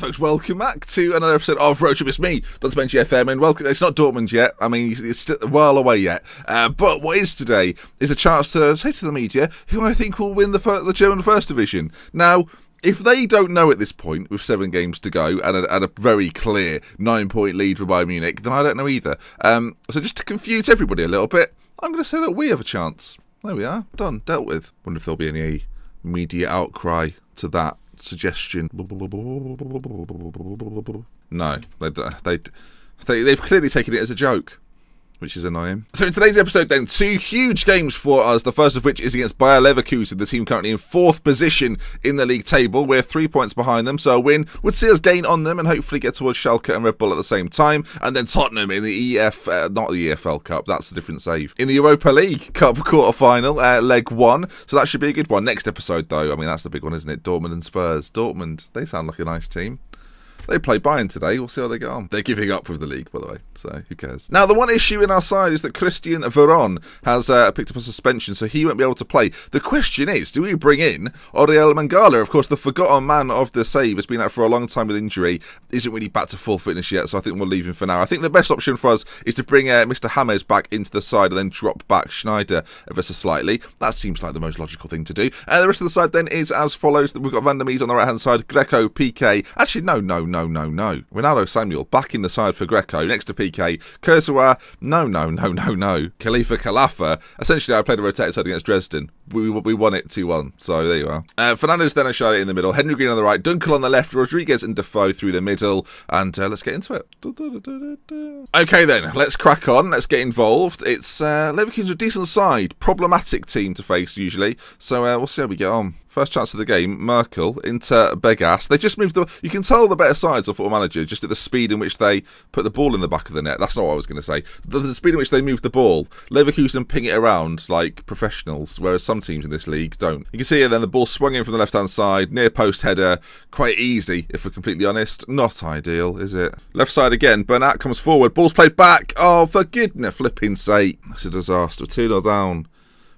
folks, welcome back to another episode of Roadtrip. It's me, Dr. Benji FM, and welcome. It's not Dortmund yet. I mean, it's still a while away yet. But what is today is a chance to say to the media who I think will win the German First Division. Now, if they don't know at this point, with 7 games to go and a very clear 9-point lead for Bayern Munich, then I don't know either. So just to confuse everybody a little bit, I'm going to say that we have a chance. There we are, done, dealt with. Wonder if there'll be any media outcry to that suggestion. No, they've clearly taken it as a joke, which is annoying. So in today's episode then, 2 huge games for us, the first of which is against Bayer Leverkusen, the team currently in 4th position in the league table. We're 3 points behind them, so a win would see us gain on them and hopefully get towards Schalke and Red Bull at the same time. And then Tottenham in the not the EFL Cup, that's a different save. In the Europa League Cup quarter-final, leg 1, so that should be a good one. Next episode though, I mean that's the big one, isn't it? Dortmund and Spurs. Dortmund, they sound like a nice team. They play Bayern today, we'll see how they get on. They're giving up with the league, by the way, so who cares. Now, the one issue in our side is that Christian Veron has picked up a suspension, so he won't be able to play. The question is, do we bring in Oriol Mangala? Of course, the forgotten man of the save has been out for a long time with injury, isn't really back to full fitness yet, so I think we'll leave him for now. I think the best option for us is to bring Mr. James back into the side and then drop back Schneider ever so slightly. That seems like the most logical thing to do. The rest of the side then is as follows. We've got Van der Mees on the right-hand side, Greco, PK. Actually, no. Ronaldo Samuel back in the side for Greco, next to PK. Kurzawa, no. Khalifa Khalafa. Essentially, I played a rotated side against Dresden. We won it 2-1, so there you are. Fernandes then and Charlotte in the middle, Henry Green on the right, Dunkel on the left, Rodriguez and Defoe through the middle, and let's get into it. Okay then, let's crack on, let's get involved. It's Leverkusen's a decent side, problematic team to face usually, so we'll see how we get on. First chance of the game, Merkel into Begas. They just moved the... You can tell the better sides of Football Manager just at the speed in which they put the ball in the back of the net. That's not what I was going to say. The speed in which they move the ball. Leverkusen ping it around like professionals, whereas some teams in this league don't. You can see here then the ball swung in from the left-hand side. Near post header. Quite easy, if we're completely honest. Not ideal, is it? Left side again. Bernat comes forward. Ball's played back. Oh, for goodness flipping sake. It's a disaster. 2-0 down.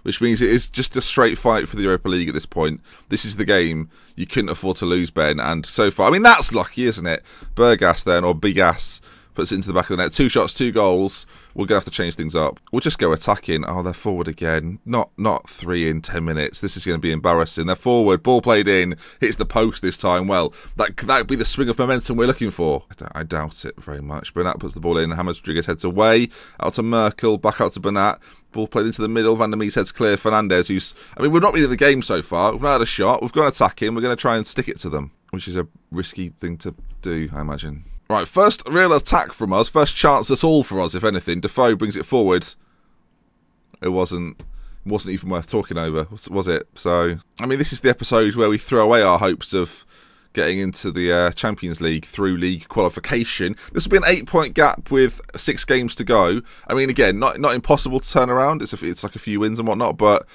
Which means it is just a straight fight for the Europa League at this point. This is the game you couldn't afford to lose, Ben. And so far, I mean, that's lucky, isn't it? Bergas then, or Bigas, puts it into the back of the net. 2 shots, 2 goals. We're going to have to change things up. We'll just go attacking. Oh, they're forward again. Not 3 in 10 minutes. This is going to be embarrassing. They're forward. Ball played in. Hits the post this time. Well, that would be the swing of momentum we're looking for. I doubt it very much. Bernat puts the ball in. James Rodriguez heads away. Out to Merkel. Back out to Bernat. Ball played into the middle. Van der Mees heads clear. Fernandes, who's... I mean, we've not been in the game so far. We've not had a shot. We've gone attacking. We're going to try and stick it to them, which is a risky thing to do, I imagine. Right, first real attack from us. First chance at all for us, if anything. Defoe brings it forward. It wasn't even worth talking over, was it? So, I mean, this is the episode where we throw away our hopes of getting into the Champions League through league qualification. This will be an 8-point gap with 6 games to go. I mean, again, not impossible to turn around. It's like a few wins and whatnot, but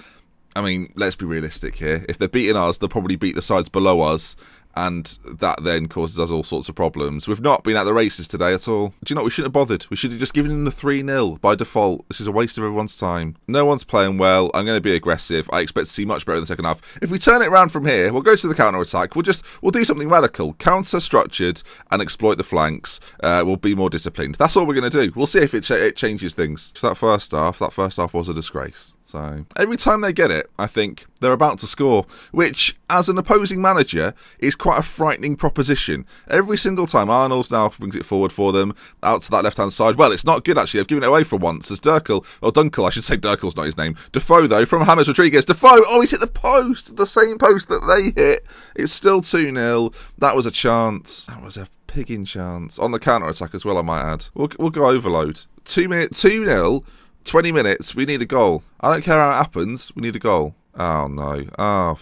I mean, let's be realistic here. If they're beating us, they'll probably beat the sides below us, and that then causes us all sorts of problems. We've not been at the races today at all. Do you know what? We shouldn't have bothered. We should have just given them the 3-0 by default. This is a waste of everyone's time. No one's playing well. I'm going to be aggressive. I expect to see much better in the second half. If we turn it around from here, we'll go to the counter-attack. We'll do something radical. Counter-structured and exploit the flanks. We'll be more disciplined. That's all we're going to do. We'll see if it changes things. So that first half was a disgrace. So every time they get it, I think they're about to score, which, as an opposing manager, is quite a frightening proposition. Every single time, Arnold now brings it forward for them, out to that left-hand side. Well, it's not good, actually. They've given it away for once, as Dunkel, I should say Dunkel's not his name. Defoe, though, from James Rodriguez. Defoe, oh, he's hit the post, the same post that they hit. It's still 2-0. That was a chance. That was a pigging chance. On the counter-attack as well, I might add. We'll go overload. 2-0. 20 minutes, we need a goal. I don't care how it happens, we need a goal. Oh no. Oh,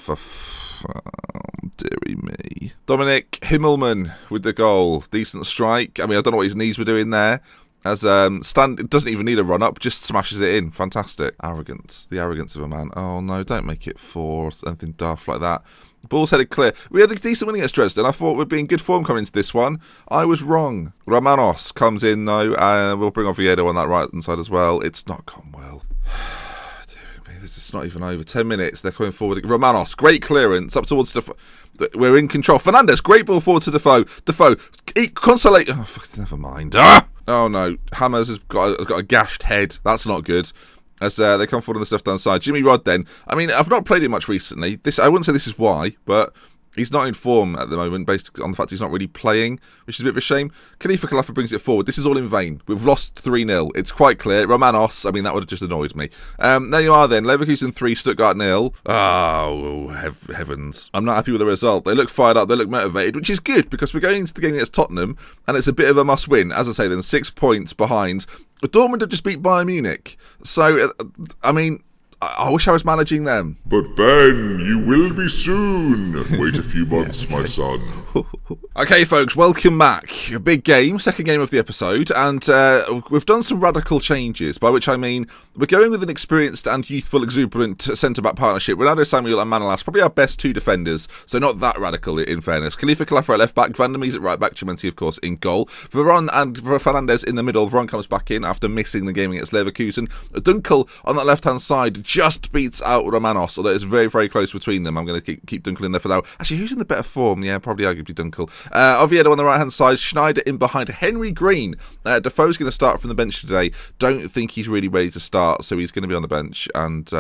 dearie me. Dominic Himmelmann with the goal. Decent strike. I mean, I don't know what his knees were doing there. As Stan doesn't even need a run-up, just smashes it in. Fantastic. Arrogance. The arrogance of a man. Oh no, don't make it 4 or anything daft like that. Ball's headed clear. We had a decent win against Dresden. I thought we'd be in good form coming into this one. I was wrong. Romanos comes in though. We'll bring on Viedo on that right-hand side as well. It's not gone well. this is not even over. 10 minutes. They're coming forward. Romanos, great clearance up towards Defoe. We're in control. Fernandez, great ball forward to Defoe. Defoe, consolate. Oh, fuck, never mind. Oh no, Hammers has got a gashed head. That's not good. As they come forward on the left-hand side. Jimmy Rod then. I mean, I've not played him much recently. I wouldn't say this is why, but he's not in form at the moment, based on the fact he's not really playing, which is a bit of a shame. Khalifa Khalifa brings it forward. This is all in vain. We've lost 3-0. It's quite clear. Romanos, I mean, that would have just annoyed me. There you are then. Leverkusen 3, Stuttgart 0. Oh, heavens. I'm not happy with the result. They look fired up. They look motivated, which is good because we're going into the game against Tottenham, and it's a bit of a must-win. As I say, then 6 points behind. Dortmund have just beat Bayern Munich. So, I mean, I wish I was managing them. But Ben, you will be soon. Wait a few months, my son. Okay, folks, welcome back. A big game, second game of the episode, and we've done some radical changes, by which I mean we're going with an experienced and youthful, exuberant centre-back partnership. Ronaldo, Samuel and Manolas, probably our best 2 defenders, so not that radical in fairness. Khalifa Khalifa at left-back, Van der Mees at right-back, Chimenzi, of course, in goal. Veron and Fernandez in the middle. Veron comes back in after missing the game against Leverkusen. Dunkel on that left-hand side just beats out Romanos, although it's very, very close between them. I'm going to keep Dunkel in there for now. Actually, who's in the better form? Yeah, probably arguably Dunkel. Oviedo on the right-hand side, Schneider in behind Henry Green. Defoe's going to start from the bench today. Don't think he's really ready to start, so he's going to be on the bench. And,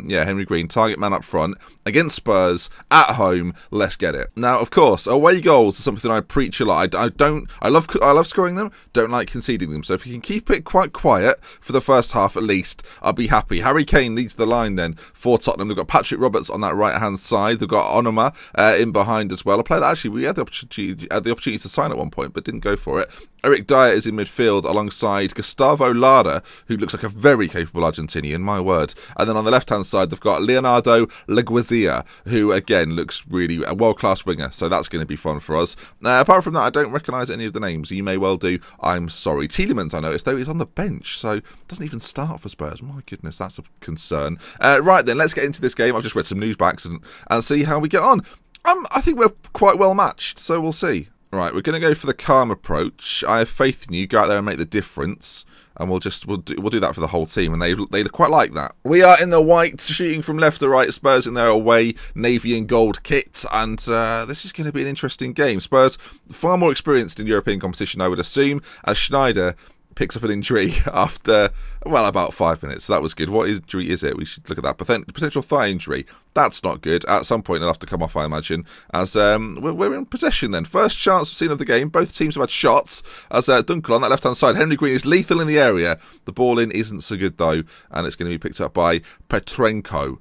yeah, Henry Green, target man up front, against Spurs, at home. Let's get it. Now, of course, away goals is something I preach a lot. I love scoring them, don't like conceding them. So if you can keep it quite quiet for the first half at least, I'll be happy. Harry Kane leads the line then for Tottenham. They've got Patrick Roberts on that right-hand side. They've got Onoma in behind as well. A player that actually we had the opportunity to sign at one point, but didn't go for it. Eric Dyer is in midfield alongside Gustavo Lara, who looks like a very capable Argentinian, my word. And then on the left-hand side, they've got Leonardo Laguizia, who, again, looks really a world-class winger, so that's going to be fun for us. Apart from that, I don't recognise any of the names. You may well do. I'm sorry. Tielemans, I noticed, though, is on the bench, so doesn't even start for Spurs. My goodness, that's a concern. Right, then, let's get into this game. I've just read some news backs and see how we get on. I think we're quite well matched, so we'll see. Right, we're going to go for the calm approach. I have faith in you. Go out there and make the difference, and we'll do that for the whole team, and they quite like that. We are in the white, shooting from left to right. Spurs in their away navy and gold kit, and this is going to be an interesting game. Spurs far more experienced in European competition, I would assume, as Schneider picks up an injury after, well, about 5 minutes. So that was good. What injury is it? We should look at that. Potential thigh injury. That's not good. At some point, they'll have to come off, I imagine. As we're in possession then. First chance we've seen of the game. Both teams have had shots. As Dunkel on that left-hand side. Henry Green is lethal in the area. The ball in isn't so good, though. And it's going to be picked up by Petrenko,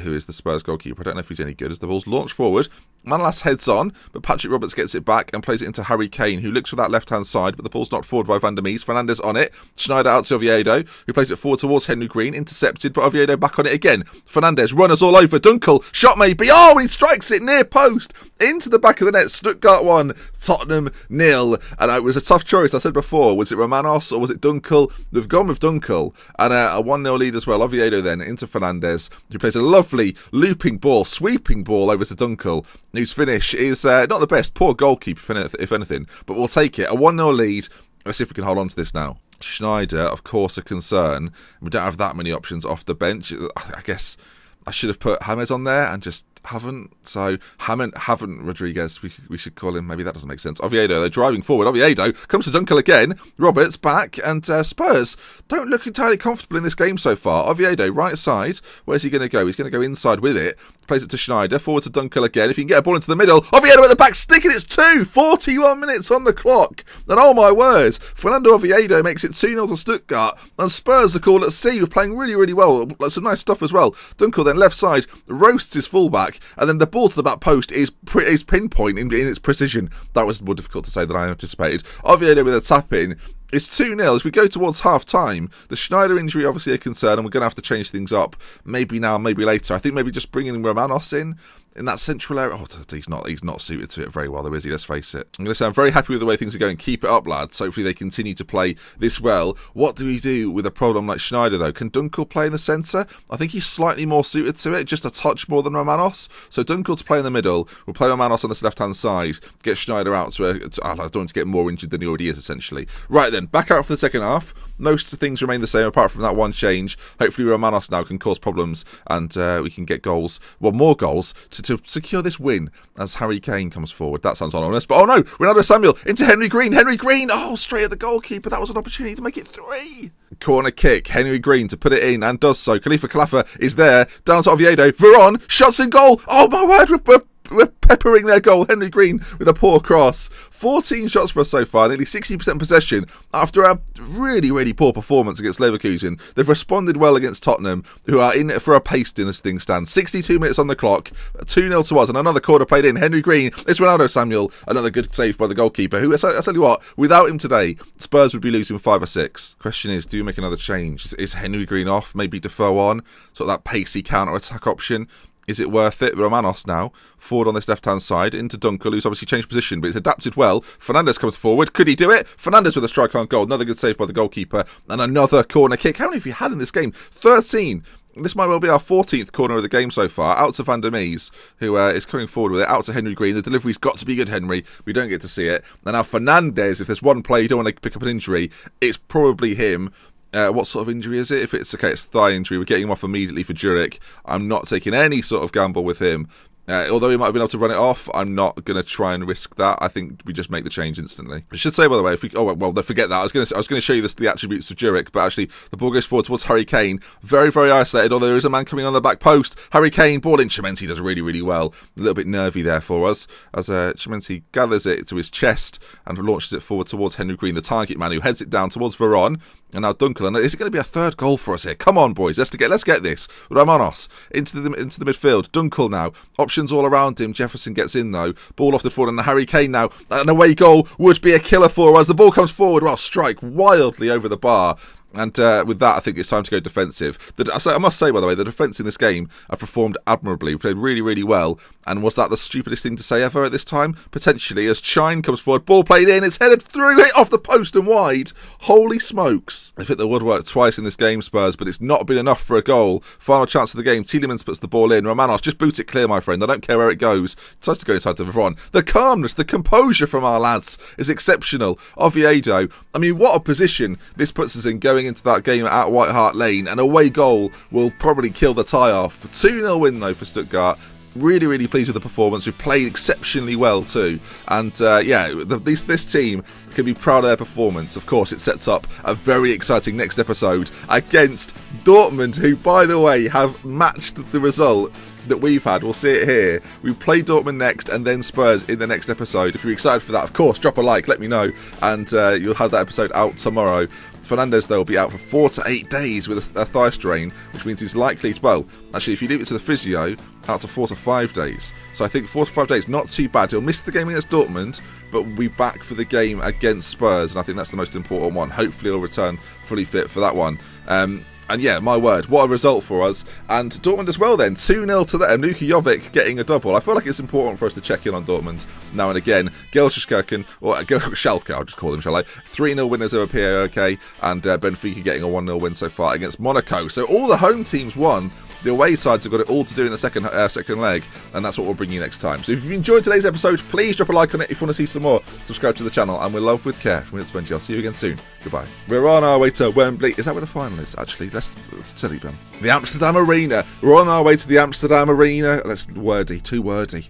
who is the Spurs goalkeeper. I don't know if he's any good as the ball's launched forward. Manolas heads on, but Patrick Roberts gets it back and plays it into Harry Kane, who looks for that left-hand side, but the ball's knocked forward by Van der Mees. Fernandez on it. Schneider out to Oviedo, who plays it forward towards Henry Green. Intercepted, but Oviedo back on it again. Fernandez, runners all over. Dunkel, shot maybe. Oh, and he strikes it near post. Into the back of the net. Stuttgart 1, Tottenham 0. And it was a tough choice. I said before, was it Romanos or was it Dunkel? They've gone with Dunkel. And a 1-0 lead as well. Oviedo then into Fernandez, who plays a lovely looping ball, sweeping ball over to Dunkel, whose finish is not the best. Poor goalkeeper, if anything, but we'll take it. A 1-0 lead. Let's see if we can hold on to this now. Schneider, of course, a concern. We don't have that many options off the bench. I guess I should have put James on there and just haven't. So haven't Rodriguez, we should call him. Maybe that doesn't make sense. Oviedo, they're driving forward. Oviedo comes to Dunkel again. Roberts back, and Spurs don't look entirely comfortable in this game so far. Oviedo, right side. Where's he going to go? He's going to go inside with it. Plays it to Schneider. Forward to Dunkel again. If he can get a ball into the middle. Oviedo at the back, sticking it's 2. 41 minutes on the clock. And oh my words, Fernando Oviedo makes it 2-0 to Stuttgart. And Spurs, the call at sea, were playing really, really well. Some nice stuff as well. Dunkel then left side roasts his fullback. And then the ball to the back post is pinpoint in its precision. That was more difficult to say than I anticipated. Oviedo with a tap in. It's 2-0 as we go towards half-time. The Schneider injury obviously a concern, and we're going to have to change things up. Maybe now, maybe later. I think maybe just bringing Romanos in in that central area. Oh, he's not suited to it very well, though, is he? Let's face it. I'm going to say I'm very happy with the way things are going. Keep it up, lads. Hopefully they continue to play this well. What do we do with a problem like Schneider, though? Can Dunkel play in the centre? I think he's slightly more suited to it, just a touch more than Romanos. So Dunkel to play in the middle. We'll play Romanos on this left-hand side. Get Schneider out I don't want him to get more injured than he already is, essentially. Right then, back out for the second half. Most things remain the same, apart from that one change. Hopefully Romanos now can cause problems, and we can get goals, well, more goals, to secure this win as Harry Kane comes forward. That sounds ominous, but oh no, Ronaldo Samuel into Henry Green. Henry Green, oh, straight at the goalkeeper. That was an opportunity to make it 3. Corner kick, Henry Green to put it in, and does so. Khalifa Kalafa is there, down to Oviedo. Veron, shots in goal. Oh my word, we're peppering their goal. Henry Green with a poor cross. 14 shots for us so far, nearly 60% possession. After a really, really poor performance against Leverkusen, they've responded well against Tottenham, who are in it for a pasting as things stand. 62 minutes on the clock, 2-0 to us, and another corner played in. Henry Green, it's Ronaldo Samuel, another good save by the goalkeeper, who, I'll tell you what, without him today, Spurs would be losing 5 or 6. Question is, do you make another change? Is Henry Green off? Maybe Defoe on? Sort of that pacey counter-attack option? Is it worth it? Romanos now, forward on this left-hand side, into Dunkel, who's obviously changed position, but he's adapted well. Fernandes comes forward. Could he do it? Fernandes with a strike on goal. Another good save by the goalkeeper. And another corner kick. How many have you had in this game? 13. This might well be our 14th corner of the game so far. Out to Van der Mees, who is coming forward with it. Out to Henry Green. The delivery's got to be good, Henry. We don't get to see it. And now Fernandes, if there's one player you don't want to pick up an injury, it's probably him. What sort of injury is it? If it's okay, it's thigh injury. We're getting him off immediately for Zurich. I'm not taking any sort of gamble with him. Although he might have been able to run it off, I'm not going to try and risk that. I think we just make the change instantly. I should say, by the way, forget that. I was going to show you the attributes of Zurich, but actually the ball goes forward towards Harry Kane. Very, very isolated, although there is a man coming on the back post. Harry Kane, ball in. Chimenti does really, really well. A little bit nervy there for us, as Chimenti gathers it to his chest and launches it forward towards Henry Green, the target man, who heads it down towards Veron. And now Dunkel. And is it going to be a third goal for us here? Come on, boys. Let's get this. Romanos into the midfield. Dunkel now. Options all around him. Jefferson gets in, though. Ball off the forward. And the Harry Kane now. An away goal would be a killer for us. The ball comes forward. Well, strike wildly over the bar. And with that, I think it's time to go defensive. I must say, by the way, the defence in this game have performed admirably. We played really, really well. And was that the stupidest thing to say ever at this time? Potentially, as Chine comes forward. Ball played in. It's headed through, hit off the post and wide. Holy smokes. They've hit the woodwork twice in this game, Spurs, but it's not been enough for a goal. Final chance of the game. Tielemans puts the ball in. Romanos, just boot it clear, my friend. I don't care where it goes. Tries to go inside to Veron. The calmness, the composure from our lads is exceptional. Oviedo. I mean, what a position this puts us in going into that game at White Hart Lane. An away goal will probably kill the tie off. 2-0 win though for Stuttgart. Really, really pleased with the performance. We've played exceptionally well too. And this team can be proud of their performance. Of course, it sets up a very exciting next episode against Dortmund, who, by the way, have matched the result that we've had. We'll see it here. We play Dortmund next and then Spurs in the next episode. If you're excited for that, of course, drop a like, let me know, and you'll have that episode out tomorrow. Fernandes, though, will be out for 4 to 8 days with a thigh strain, which means he's likely to, well, actually, if you leave it to the physio, out to 4 to 5 days. So I think 4 to 5 days, not too bad. He'll miss the game against Dortmund, but will be back for the game against Spurs, and I think that's the most important one. Hopefully he'll return fully fit for that one. And yeah, my word, what a result for us. And Dortmund as well then, 2-0 to them. Luka Jovic getting a double. I feel like it's important for us to check in on Dortmund now and again. Gelsenkirchen, or Schalke, I'll just call them, shall I? 3-0 winners over PAOK, and Benfica getting a 1-0 win so far against Monaco. So all the home teams won. The away sides have got it all to do in the second leg, and that's what we'll bring you next time. So if you've enjoyed today's episode, please drop a like on it. If you want to see some more, subscribe to the channel, and we're Love with Care from It's Benji. I'll see you again soon. Goodbye. We're on our way to Wembley. Is that where the final is, actually? That's silly, Ben. The Amsterdam Arena. We're on our way to the Amsterdam Arena. That's wordy, too wordy.